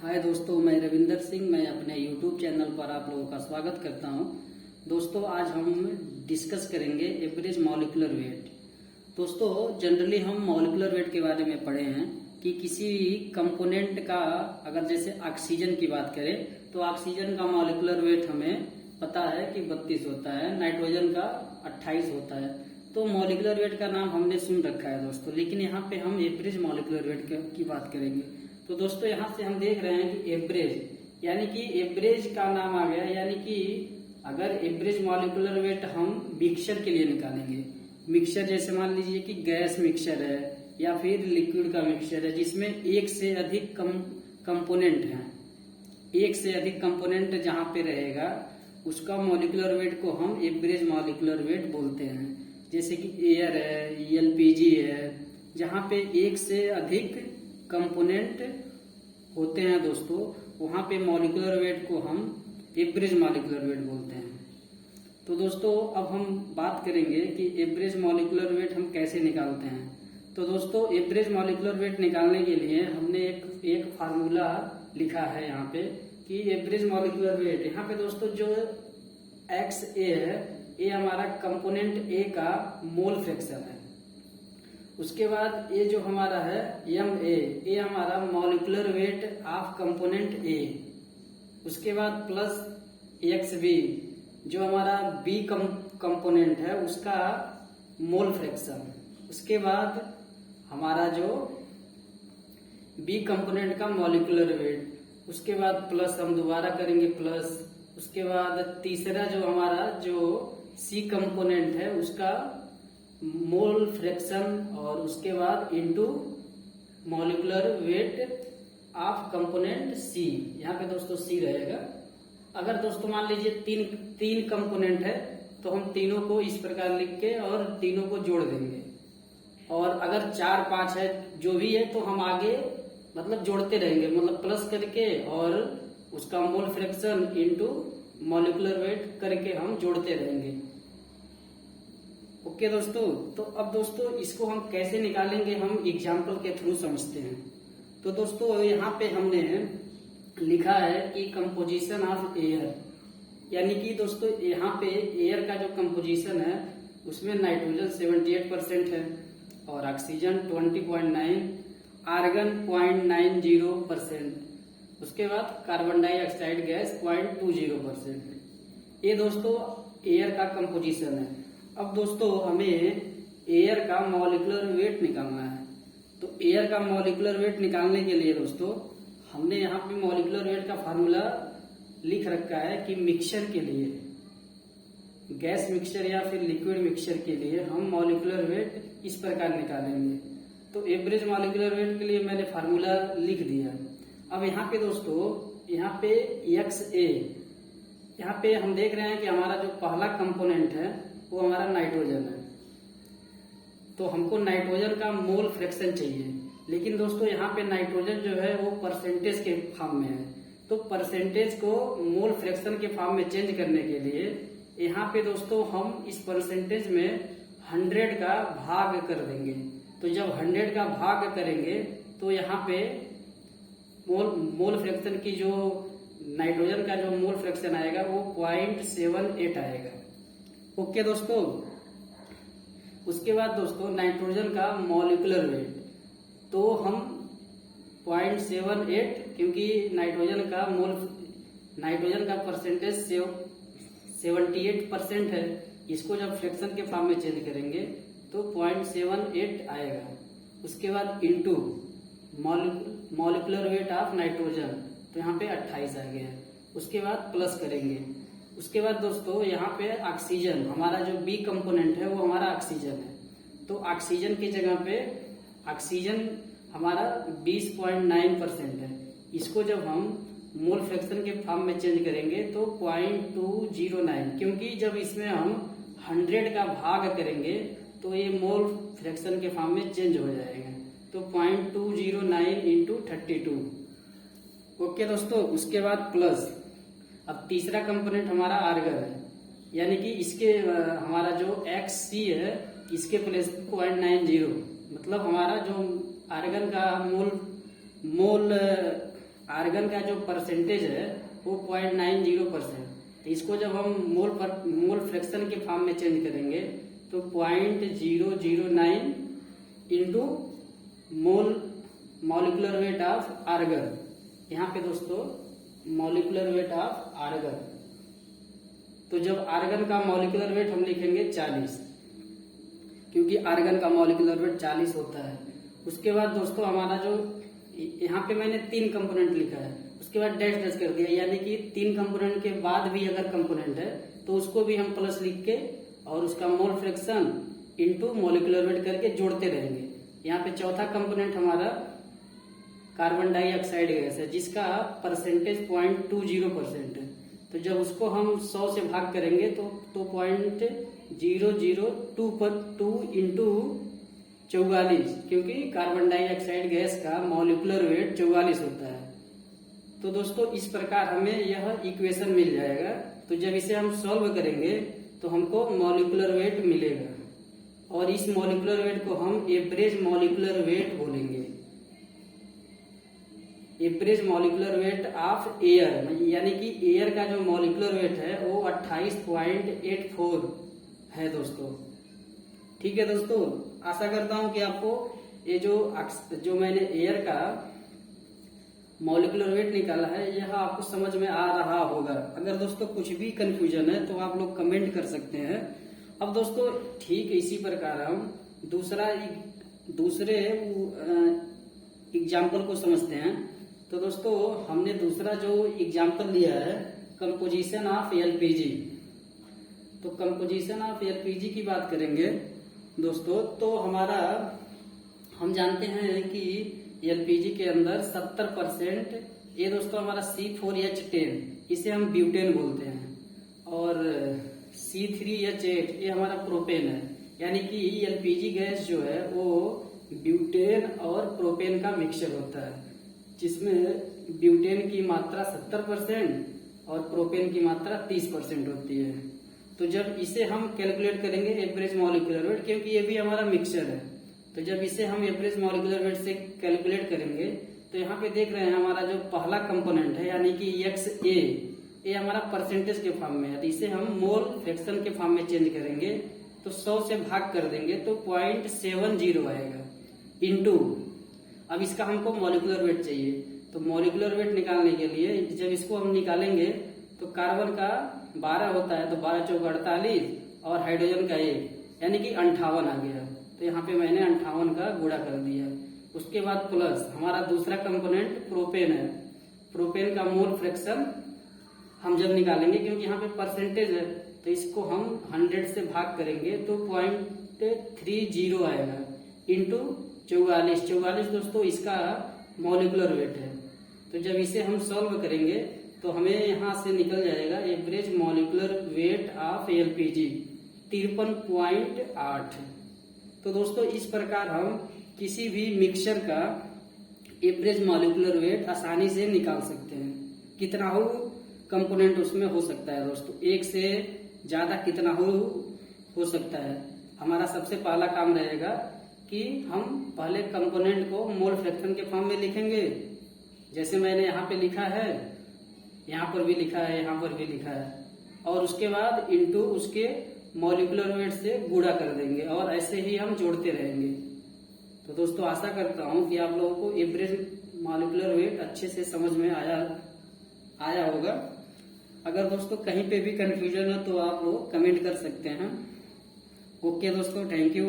हाय दोस्तों, मैं रविंदर सिंह। मैं अपने YouTube चैनल पर आप लोगों का स्वागत करता हूं। दोस्तों, आज हम डिस्कस करेंगे एवरेज मॉलिक्यूलर वेट। दोस्तों, जनरली हम मॉलिक्यूलर वेट के बारे में पढ़े हैं कि किसी कंपोनेंट का, अगर जैसे ऑक्सीजन की बात करें तो ऑक्सीजन का मॉलिक्यूलर वेट हमें पता है कि 32 होता है, नाइट्रोजन का 28 होता है। तो मॉलिक्यूलर वेट का नाम हमने सुन रखा है दोस्तों, लेकिन यहाँ पे हम एवरेज मॉलिक्यूलर वेट की बात करेंगे। तो दोस्तों, यहाँ से हम देख रहे हैं कि एवरेज यानी कि एवरेज का नाम आ गया, यानी कि अगर एवरेज मॉलिक्यूलर वेट हम मिक्सचर के लिए निकालेंगे, मिक्सचर जैसे मान लीजिए कि गैस मिक्सचर है या फिर लिक्विड का मिक्सचर है जिसमें एक से अधिक कंपोनेंट है, एक से अधिक कंपोनेंट जहाँ पे रहेगा उसका मॉलिक्यूलर वेट को हम एवरेज मॉलिक्यूलर वेट बोलते हैं। जैसे कि एयर है, एलपीजी है, जहाँ पे एक से अधिक कंपोनेंट होते हैं दोस्तों, वहां पे मॉलिक्यूलर वेट को हम एवरेज मॉलिक्यूलर वेट बोलते हैं। तो दोस्तों, अब हम बात करेंगे कि एवरेज मॉलिक्यूलर वेट हम कैसे निकालते हैं। तो दोस्तों, एवरेज मॉलिक्यूलर वेट निकालने के लिए हमने एक फार्मूला लिखा है यहाँ पे कि एवरेज मॉलिक्यूलर वेट। यहाँ पे दोस्तों जो एक्स ए है, ये हमारा कंपोनेंट ए का मोल फ्रैक्शन है। उसके बाद ये जो हमारा है एम ए, ये हमारा मॉलिक्यूलर वेट ऑफ कंपोनेंट ए। उसके बाद प्लस एक्स बी, जो हमारा बी कंपोनेंट है उसका मोल फ्रैक्शन। उसके बाद हमारा जो बी कंपोनेंट का मॉलिक्यूलर वेट। उसके बाद प्लस हम दोबारा करेंगे प्लस। उसके बाद तीसरा जो हमारा जो सी कंपोनेंट है उसका मोल फ्रैक्शन, और उसके बाद into molecular weight of component C. यहाँ पे दोस्तों सी रहेगा। अगर दोस्तों मान लीजिए तीन कंपोनेंट है तो हम तीनों को इस प्रकार लिख के और तीनों को जोड़ देंगे, और अगर 4 5 है जो भी है तो हम आगे मतलब जोड़ते रहेंगे, मतलब प्लस करके और उसका mole fraction into molecular wait करके हम जोड़ते रहेंगे। ओके दोस्तों, तो अब दोस्तों इसको हम कैसे निकालेंगे हम एग्जाम्पल के थ्रू समझते हैं। तो दोस्तों, यहाँ पे हमने लिखा है कि कंपोजिशन ऑफ एयर, यानी कि दोस्तों यहाँ पे एयर का जो कंपोजिशन है उसमें नाइट्रोजन 78% है और ऑक्सीजन 20.9, आर्गन 0.90%, उसके बाद कार्बन डाइऑक्साइड गैस 0.20%। ये दोस्तों एयर का कंपोजिशन है। अब दोस्तों हमें एयर का मॉलिक्यूलर वेट निकालना है। तो एयर का मॉलिक्यूलर वेट निकालने के लिए दोस्तों हमने यहाँ पे मॉलिक्यूलर वेट का फार्मूला लिख रखा है कि मिक्सचर के लिए, गैस मिक्सचर या फिर लिक्विड मिक्सचर के लिए हम मॉलिक्यूलर वेट इस प्रकार निकालेंगे। तो एवरेज मॉलिक्यूलर वेट के लिए मैंने फार्मूला लिख दिया। अब यहाँ पे दोस्तों, यहाँ पे एक्स ए, यहाँ पे हम देख रहे हैं कि हमारा जो पहला कंपोनेंट है वो हमारा नाइट्रोजन है। तो हमको नाइट्रोजन का मोल फ्रैक्शन चाहिए, लेकिन दोस्तों यहाँ पे नाइट्रोजन जो है वो परसेंटेज के फॉर्म में है। तो परसेंटेज को मोल फ्रैक्शन के फॉर्म में चेंज करने के लिए यहाँ पे दोस्तों हम इस परसेंटेज में 100 का भाग कर देंगे। तो जब 100 का भाग करेंगे तो यहाँ पे मोल फ्रैक्शन की जो नाइट्रोजन का जो मोल फ्रैक्शन आएगा वो 0.78 आएगा। ओके दोस्तों, उसके बाद दोस्तों नाइट्रोजन का मॉलिक्यूलर वेट, तो हम 0.78, क्योंकि नाइट्रोजन का परसेंटेज 78% है, इसको जब फ्रैक्शन के फॉर्म में चेंज करेंगे तो 0.78 आएगा। उसके बाद into molecular weight of nitrogen, तो यहाँ पे 28 आ गया। उसके बाद प्लस करेंगे। उसके बाद दोस्तों यहाँ पे ऑक्सीजन, हमारा जो बी कंपोनेंट है वो हमारा ऑक्सीजन है। तो ऑक्सीजन की जगह पे ऑक्सीजन हमारा 20.9% है। इसको जब हम मोल फ्रैक्शन के फॉर्म में चेंज करेंगे तो 0.209, क्योंकि जब इसमें हम 100 का भाग करेंगे तो ये मोल फ्रैक्शन के फॉर्म में चेंज हो जाएगा। तो 0.209 इंटू 32। ओके दोस्तों, उसके बाद प्लस। अब तीसरा कंपोनेंट हमारा आर्गन है, यानी कि इसके हमारा जो एक्स सी है इसके प्लेस 0.90, मतलब हमारा जो आर्गन का मोल आर्गन का जो परसेंटेज है वो 0.90%। तो इसको जब हम मोल फ्रैक्शन के फॉर्म में चेंज करेंगे तो 0.009 into molecular weight of argon. यहाँ पे दोस्तों मॉलिक्यूलर वेट ऑफ आर्गन, तो जब आर्गन का मॉलिक्यूलर वेट हम लिखेंगे 40, क्योंकि आर्गन का मॉलिक्यूलर वेट 40 होता है। उसके बाद दोस्तों हमारा जो यहाँ पे मैंने 3 कंपोनेंट लिखा है, उसके बाद डैश डैश कर दिया, यानी कि 3 कंपोनेंट के बाद भी अगर कंपोनेंट है तो उसको भी हम प्लस लिख के और उसका mole fraction into molecular wait करके जोड़ते रहेंगे। यहाँ पे चौथा कंपोनेंट हमारा कार्बन डाइऑक्साइड गैस है, जिसका परसेंटेज 0.20% है। तो जब उसको हम 100 से भाग करेंगे तो 0.002 इंटू 44, क्योंकि कार्बन डाइऑक्साइड गैस का मॉलिक्यूलर वेट 44 होता है। तो दोस्तों इस प्रकार हमें यह इक्वेशन मिल जाएगा। तो जब इसे हम सॉल्व करेंगे तो हमको मॉलिक्यूलर वेट मिलेगा, और इस मॉलिक्यूलर वेट को हम एवरेज मॉलिक्यूलर वेट बोलेंगे। Average molecular weight of air, यानी कि एयर का जो मॉलिक्यूलर वेट है वो 28.84 है दोस्तों। ठीक है दोस्तों, आशा करता हूं कि आपको ये जो मैंने एयर का मॉलिक्यूलर वेट निकाला है यह आपको समझ में आ रहा होगा। अगर दोस्तों कुछ भी कंफ्यूजन है तो आप लोग कमेंट कर सकते हैं। अब दोस्तों ठीक इसी प्रकार हम दूसरे एग्जाम्पल को समझते हैं। तो दोस्तों हमने दूसरा जो एग्जाम्पल लिया है कंपोजिशन ऑफ एलपीजी। तो कंपोजिशन ऑफ एलपीजी की बात करेंगे दोस्तों, तो हम जानते हैं कि एलपीजी के अंदर 70%, ये दोस्तों हमारा C4H10 इसे हम ब्यूटेन बोलते हैं, और C3H8 ये हमारा प्रोपेन है। यानी कि एलपीजी गैस जो है वो ब्यूटेन और प्रोपेन का मिक्सचर होता है, जिसमें ब्यूटेन की मात्रा 70% और प्रोपेन की मात्रा 30% होती है। तो जब इसे हम कैलकुलेट करेंगे एवरेज मॉलिक्यूलर वेट, क्योंकि ये भी हमारा मिक्सचर है, तो जब इसे हम एवरेज मॉलिक्यूलर वेट से कैलकुलेट करेंगे तो यहाँ पे देख रहे हैं हमारा जो पहला कंपोनेंट है यानी कि XA, ये हमारा परसेंटेज के फॉर्म में है। तो इसे हम मोल फ्रैक्शन के फॉर्म में चेंज करेंगे तो 100 से भाग कर देंगे तो 0.70 आएगा इंटू, अब इसका हमको मॉलिक्यूलर वेट चाहिए। तो मॉलिक्यूलर वेट निकालने के लिए जब इसको हम निकालेंगे तो कार्बन का 12 होता है, तो 12 चौक 48 और हाइड्रोजन का 1 यानी कि 58 आ गया। तो यहाँ पे मैंने 58 का गुणा कर दिया। उसके बाद प्लस हमारा दूसरा कंपोनेंट प्रोपेन है। प्रोपेन का मोल फ्रैक्शन हम जब निकालेंगे, क्योंकि यहाँ पे परसेंटेज है, तो इसको हम 100 से भाग करेंगे तो 0.30 आएगा इंटू 44 दोस्तों इसका मॉलिक्यूलर वेट है। तो जब इसे हम सॉल्व करेंगे तो हमें यहाँ से निकल जाएगा average molecular weight of LPG 53.8। तो दोस्तों इस प्रकार हम किसी भी मिक्सचर का एवरेज मॉलिक्यूलर वेट आसानी से निकाल सकते हैं। कितना हो कंपोनेंट उसमें हो सकता है दोस्तों, एक से ज्यादा कितना हो सकता है। हमारा सबसे पहला काम रहेगा कि हम पहले कंपोनेंट को मोल फ्रैक्शन के फॉर्म में लिखेंगे, जैसे मैंने यहाँ पे लिखा है, यहाँ पर भी लिखा है, यहाँ पर भी लिखा है, और उसके बाद इंटू उसके मॉलिक्यूलर वेट से गुणा कर देंगे और ऐसे ही हम जोड़ते रहेंगे। तो दोस्तों आशा करता हूँ कि आप लोगों को एवरेज मॉलिक्यूलर वेट अच्छे से समझ में आया होगा। अगर दोस्तों कहीं पे भी कंफ्यूजन हो तो आप लोग कमेंट कर सकते हैं। ओके दोस्तों, थैंक यू।